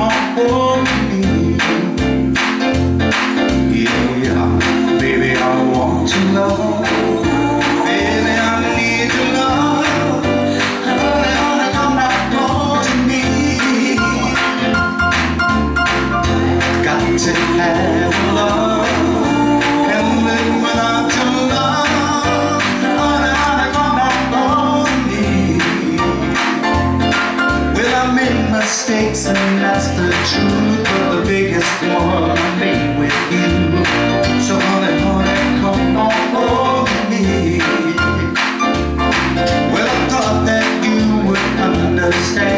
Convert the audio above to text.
on home to me. Yeah, baby, I want to love. Baby, I need your love. Honey, honey, come on home to me. Got to have love. Can't live without your love. Honey, honey, come on home to me. Well, I made mistakes and that's the truth, but the biggest one I made with you. So honey, honey, come on home to me. Well, I thought that you would understand.